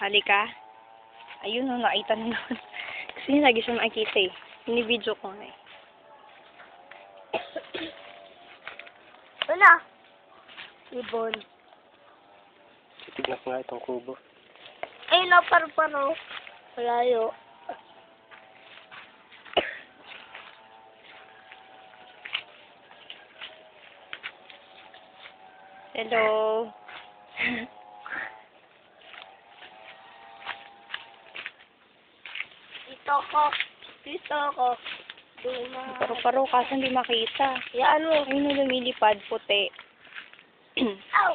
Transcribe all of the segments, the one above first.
Halika. Ayun, no, nakita na naman. Kasi lagi siya makikita eh. Ini-video ko nga eh. Wala. Ibon. Titignan ko nga itong kubo. Ayun na, paru-paro. Malayo. Hello. Dito ako. Duma. Paro-paro kasi hindi makita. Yan mo. Ayun, no, lumilipad, puti. Ow!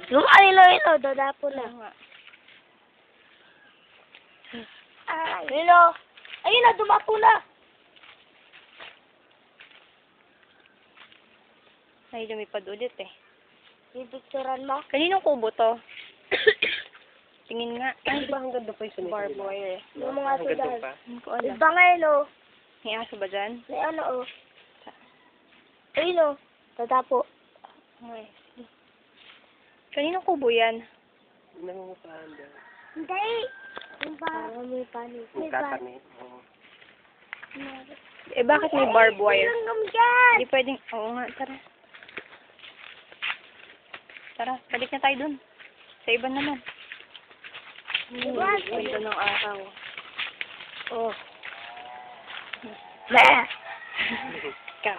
Yung alilo, dadapo na. nga. Lilo. Ayun na, dumapo na. Ay, lumipad ulit eh. Pipicturan mo? Kaninong kubo to? Tingin nga. Ay, ba hanggang doon pa yung sunod? Barbed wire. Yung mga Hanggang doon tudal. pa? Hindi ko alam. Iba ngayon, oh. May aso ba dyan? May ano, oh. Ayun, oh. Dadapo. Okay. Kaninong kubo yan? Nangungupahan dyan. Hindi. Yung parang may panig. Magkatami. Eh, bakit may barbed wire? Langgam dyan. Hindi pwedeng... Oo nga, tara. Tara, balik na tayo dun. Sa iba naman. Ganda ng araw. Oh. Meh. Ka.